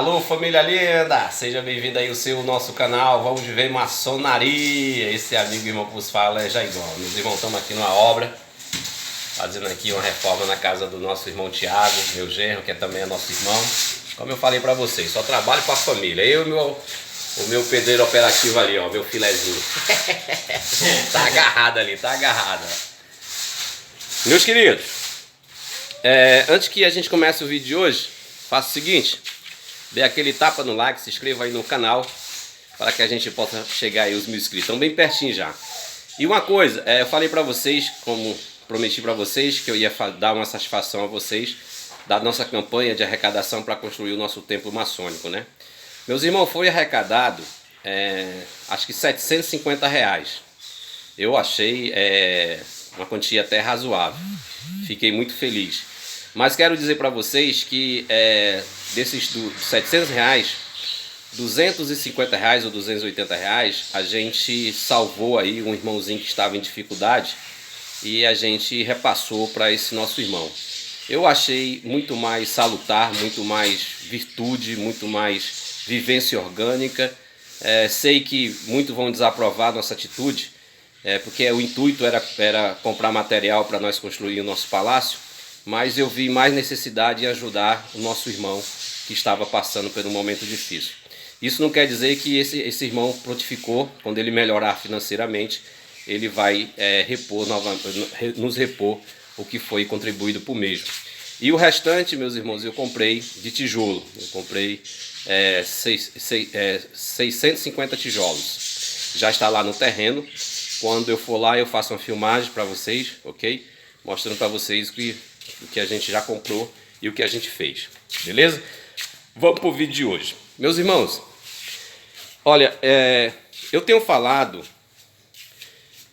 Alô, família linda! Seja bem-vindo aí ao nosso canal. Vamos viver maçonaria. Esse amigo e irmão que vos fala é Jaigão. Meus irmãos, estamos aqui numa obra, fazendo aqui uma reforma na casa do nosso irmão Tiago, meu genro, que também é nosso irmão. Como eu falei pra vocês, só trabalho com a família. Eu e o meu pedreiro operativo ali, ó, meu filezinho. Tá agarrado ali, tá agarrado. Meus queridos, antes que a gente comece o vídeo de hoje, faça o seguinte: dê aquele tapa no like, se inscreva aí no canal, para que a gente possa chegar aí aos 1000 inscritos. Estão bem pertinho já. E uma coisa, eu falei para vocês, como prometi para vocês, que eu ia dar uma satisfação a vocês da nossa campanha de arrecadação para construir o nosso templo maçônico, né? Meus irmãos, foi arrecadado, acho que R$750. Eu achei uma quantia até razoável. Fiquei muito feliz. Mas quero dizer para vocês que desses R$700, R$250 ou R$280, a gente salvou aí um irmãozinho que estava em dificuldade e a gente repassou para esse nosso irmão. Eu achei muito mais salutar, muito mais virtude, muito mais vivência orgânica. Sei que muitos vão desaprovar nossa atitude, porque o intuito era comprar material para nós construir o nosso palácio, mas eu vi mais necessidade em ajudar o nosso irmão que estava passando por um momento difícil. Isso não quer dizer que esse irmão prontificou, quando ele melhorar financeiramente, ele vai nos repor o que foi contribuído por mesmo. E o restante, meus irmãos, eu comprei de tijolo. Eu comprei 650 tijolos. Já está lá no terreno. Quando eu for lá, eu faço uma filmagem para vocês, ok? Mostrando para vocês o que a gente já comprou e o que a gente fez. Beleza? Vamos para o vídeo de hoje. Meus irmãos, olha, eu tenho falado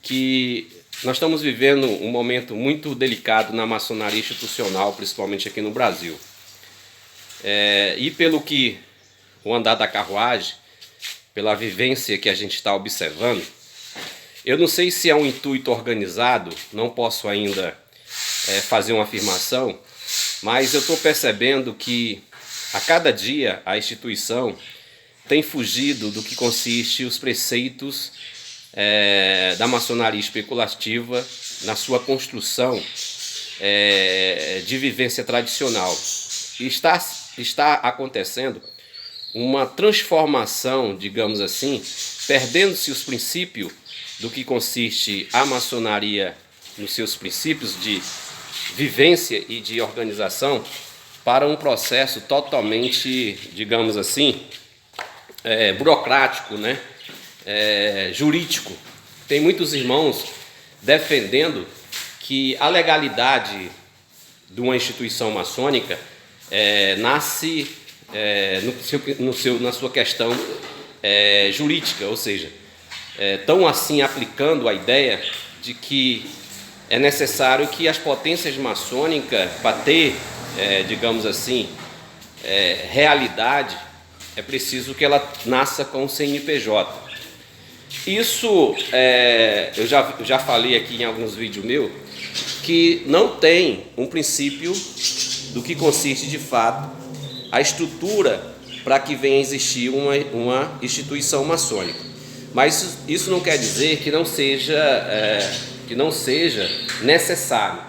que nós estamos vivendo um momento muito delicado na maçonaria institucional, principalmente aqui no Brasil. E pelo que o andar da carruagem, pela vivência que a gente está observando, eu não sei se é um intuito organizado, não posso ainda fazer uma afirmação, mas eu estou percebendo que a cada dia a instituição tem fugido do que consiste os preceitos da maçonaria especulativa na sua construção de vivência tradicional. E está acontecendo uma transformação, digamos assim, perdendo-se os princípios do que consiste a maçonaria nos seus princípios de vivência e de organização para um processo totalmente, digamos assim, burocrático, né? Jurídico. Tem muitos irmãos defendendo que a legalidade de uma instituição maçônica nasce na sua questão jurídica, ou seja, estão assim aplicando a ideia de que é necessário que as potências maçônicas, para ter, digamos assim, realidade, é preciso que ela nasça com o CNPJ. Isso, eu já falei aqui em alguns vídeos meus, que não tem um princípio do que consiste de fato a estrutura para que venha existir uma instituição maçônica. Mas isso não quer dizer que não seja necessário,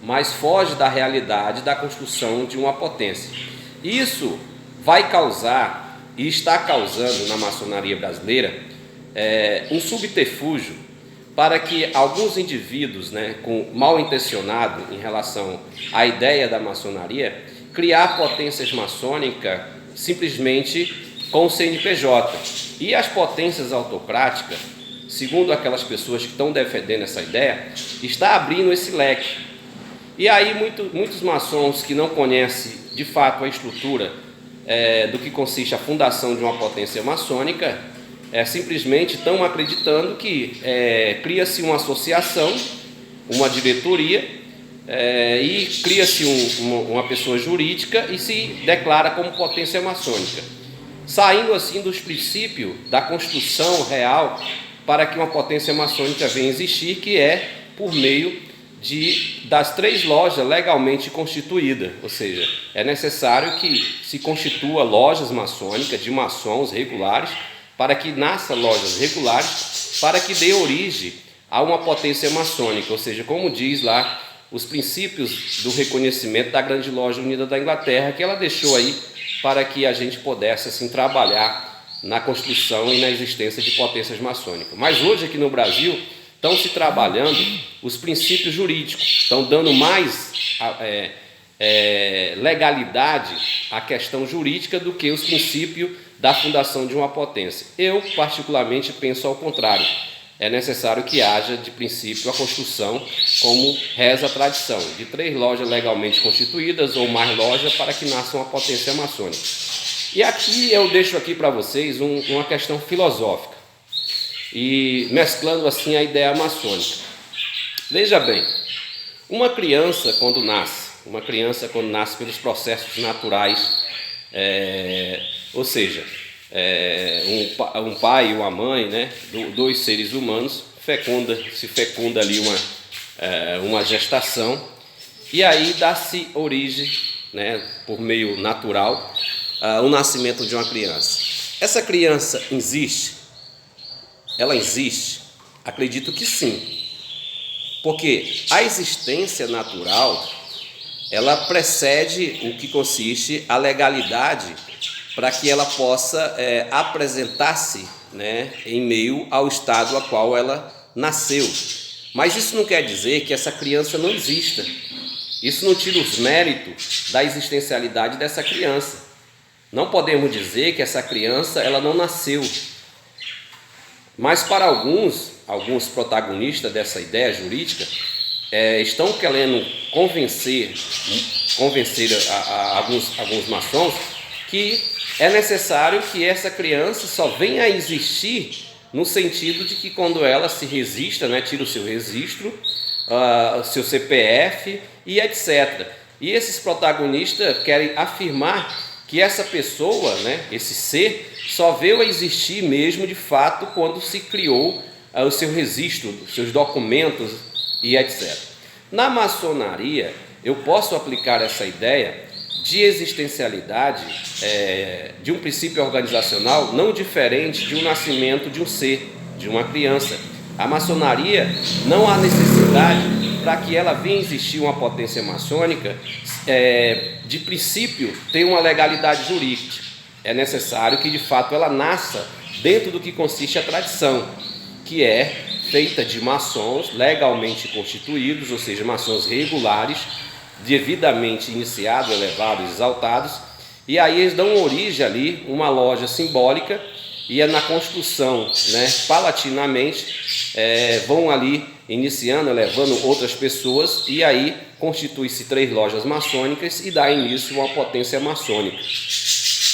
mas foge da realidade da construção de uma potência. Isso vai causar, e está causando na maçonaria brasileira, um subterfúgio para que alguns indivíduos, com mal intencionado em relação à ideia da maçonaria, criar potências maçônicas simplesmente com o CNPJ. E as potências autocráticas, segundo aquelas pessoas que estão defendendo essa ideia, está abrindo esse leque. E aí muitos maçons que não conhecem de fato a estrutura do que consiste a fundação de uma potência maçônica, simplesmente estão acreditando que cria-se uma associação, uma diretoria, e cria-se uma pessoa jurídica e se declara como potência maçônica, saindo assim dos princípios da construção real para que uma potência maçônica venha existir, que é por meio das 3 lojas legalmente constituídas, ou seja, é necessário que se constitua lojas maçônicas de maçons regulares, para que nasça lojas regulares, para que dê origem a uma potência maçônica, ou seja, como diz lá os princípios do reconhecimento da Grande Loja Unida da Inglaterra, que ela deixou aí para que a gente pudesse assim trabalhar na construção e na existência de potências maçônicas. Mas hoje aqui no Brasil estão se trabalhando os princípios jurídicos, estão dando mais legalidade à questão jurídica do que os princípios da fundação de uma potência. Eu particularmente penso ao contrário. É necessário que haja de princípio a construção, como reza a tradição, de 3 lojas legalmente constituídas ou mais lojas para que nasça uma potência maçônica. E aqui eu deixo aqui para vocês uma questão filosófica, e mesclando assim a ideia maçônica. Veja bem, uma criança quando nasce pelos processos naturais, ou seja, um pai e uma mãe, né, 2 seres humanos, se fecunda ali uma gestação, e aí dá-se origem, né, por meio natural, o nascimento de uma criança. Essa criança existe? Ela existe? Acredito que sim, porque a existência natural, ela precede o que consiste a legalidade para que ela possa apresentar-se, né, em meio ao estado a qual ela nasceu. Mas isso não quer dizer que essa criança não exista. Isso não tira os méritos da existencialidade dessa criança. Não podemos dizer que essa criança ela não nasceu. Mas para alguns protagonistas dessa ideia jurídica, estão querendo convencer alguns maçons que é necessário que essa criança só venha a existir no sentido de que quando ela se registra, né, tira o seu registro, o seu CPF e etc. E esses protagonistas querem afirmar que essa pessoa, né, esse ser, só veio a existir mesmo de fato quando se criou o seu registro, os seus documentos e etc. Na maçonaria, eu posso aplicar essa ideia de existencialidade, de um princípio organizacional não diferente de um nascimento de um ser, de uma criança. A maçonaria não há necessidade para que ela venha existir uma potência maçônica, de princípio tem uma legalidade jurídica. É necessário que de fato ela nasça dentro do que consiste a tradição, que é feita de maçons legalmente constituídos, ou seja, maçons regulares, devidamente iniciados, elevados, exaltados, e aí eles dão origem ali uma loja simbólica, e é na construção, né, paulatinamente, vão ali iniciando, elevando outras pessoas, e aí constitui-se 3 lojas maçônicas e dá início a uma potência maçônica.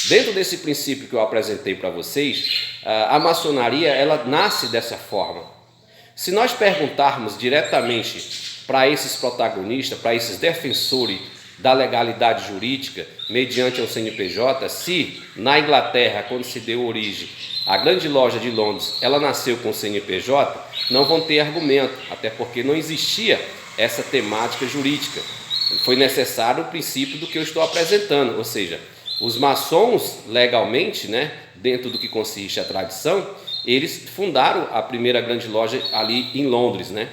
Dentro desse princípio que eu apresentei para vocês, a maçonaria ela nasce dessa forma. Se nós perguntarmos diretamente para esses protagonistas, para esses defensores da legalidade jurídica, mediante o CNPJ, se na Inglaterra, quando se deu origem à Grande Loja de Londres, ela nasceu com o CNPJ, não vão ter argumento, até porque não existia essa temática jurídica. Foi necessário o princípio do que eu estou apresentando, ou seja, os maçons legalmente, né, dentro do que consiste a tradição, eles fundaram a primeira grande loja ali em Londres, né?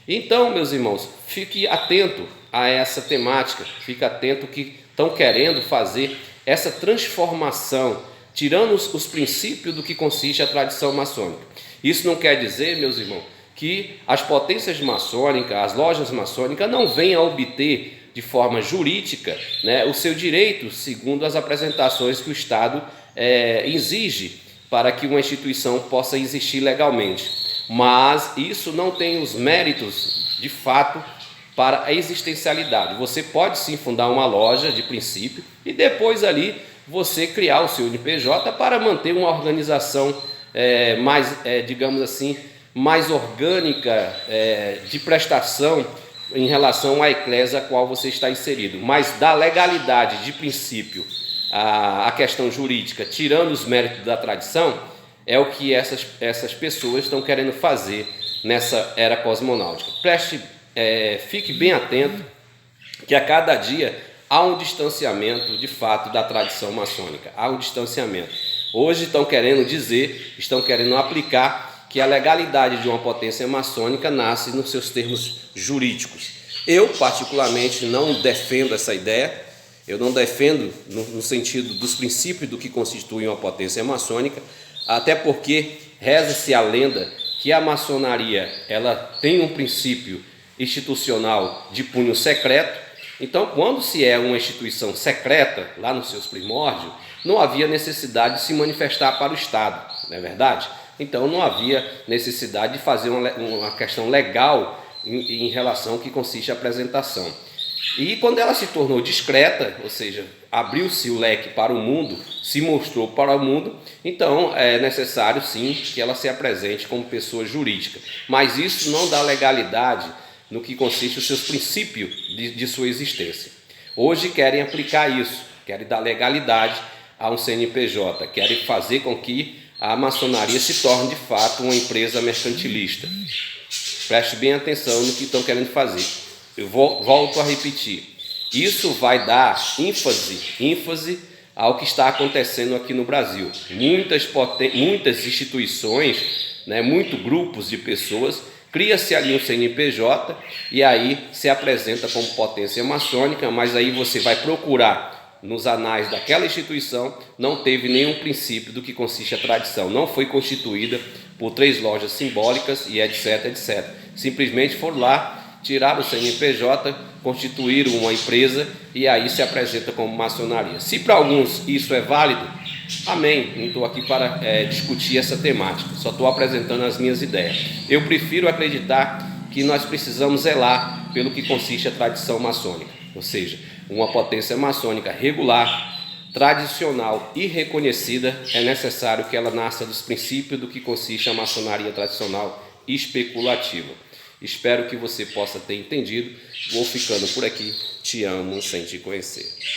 Então, meus irmãos, fique atento a essa temática, fique atento que estão querendo fazer essa transformação, tirando os princípios do que consiste a tradição maçônica. Isso não quer dizer, meus irmãos, que as potências maçônicas, as lojas maçônicas não venham a obter de forma jurídica, né, o seu direito, segundo as apresentações que o Estado exige para que uma instituição possa existir legalmente. Mas isso não tem os méritos, de fato, para a existencialidade. Você pode sim fundar uma loja de princípio e depois ali você criar o seu NPJ para manter uma organização mais, digamos assim, mais orgânica, de prestação em relação à eclésia a qual você está inserido. Mas da legalidade de princípio, a questão jurídica, tirando os méritos da tradição, é o que essas pessoas estão querendo fazer nessa era cosmonáutica. Preste fique bem atento que a cada dia há um distanciamento de fato da tradição maçônica, há um distanciamento. Hoje estão querendo aplicar que a legalidade de uma potência maçônica nasce nos seus termos jurídicos. Eu, particularmente, não defendo essa ideia, eu não defendo no sentido dos princípios do que constitui uma potência maçônica, até porque reza-se a lenda que a maçonaria ela tem um princípio institucional de punho secreto. Então, quando se é uma instituição secreta, lá nos seus primórdios, não havia necessidade de se manifestar para o Estado, não é verdade? Então, não havia necessidade de fazer uma questão legal em relação ao que consiste a apresentação. E quando ela se tornou discreta, ou seja, abriu-se o leque para o mundo, se mostrou para o mundo, então é necessário sim que ela se apresente como pessoa jurídica. Mas isso não dá legalidade no que consiste os seus princípios de sua existência. Hoje querem aplicar isso, querem dar legalidade a um CNPJ, querem fazer com que a maçonaria se torne de fato uma empresa mercantilista. Preste bem atenção no que estão querendo fazer. Eu volto a repetir, isso vai dar ênfase ao que está acontecendo aqui no Brasil. Muitas instituições, muitos grupos de pessoas, cria-se ali um CNPJ e aí se apresenta como potência maçônica, mas aí você vai procurar nos anais daquela instituição, não teve nenhum princípio do que consiste a tradição, não foi constituída por 3 lojas simbólicas e etc, etc. Simplesmente foram lá, tiraram o CNPJ, constituíram uma empresa e aí se apresenta como maçonaria. Se para alguns isso é válido, amém, não estou aqui para discutir essa temática, só estou apresentando as minhas ideias. Eu prefiro acreditar que nós precisamos zelar pelo que consiste a tradição maçônica, ou seja, uma potência maçônica regular, tradicional e reconhecida, é necessário que ela nasça dos princípios do que consiste a maçonaria tradicional e especulativa. Espero que você possa ter entendido. Vou ficando por aqui. Te amo sem te conhecer.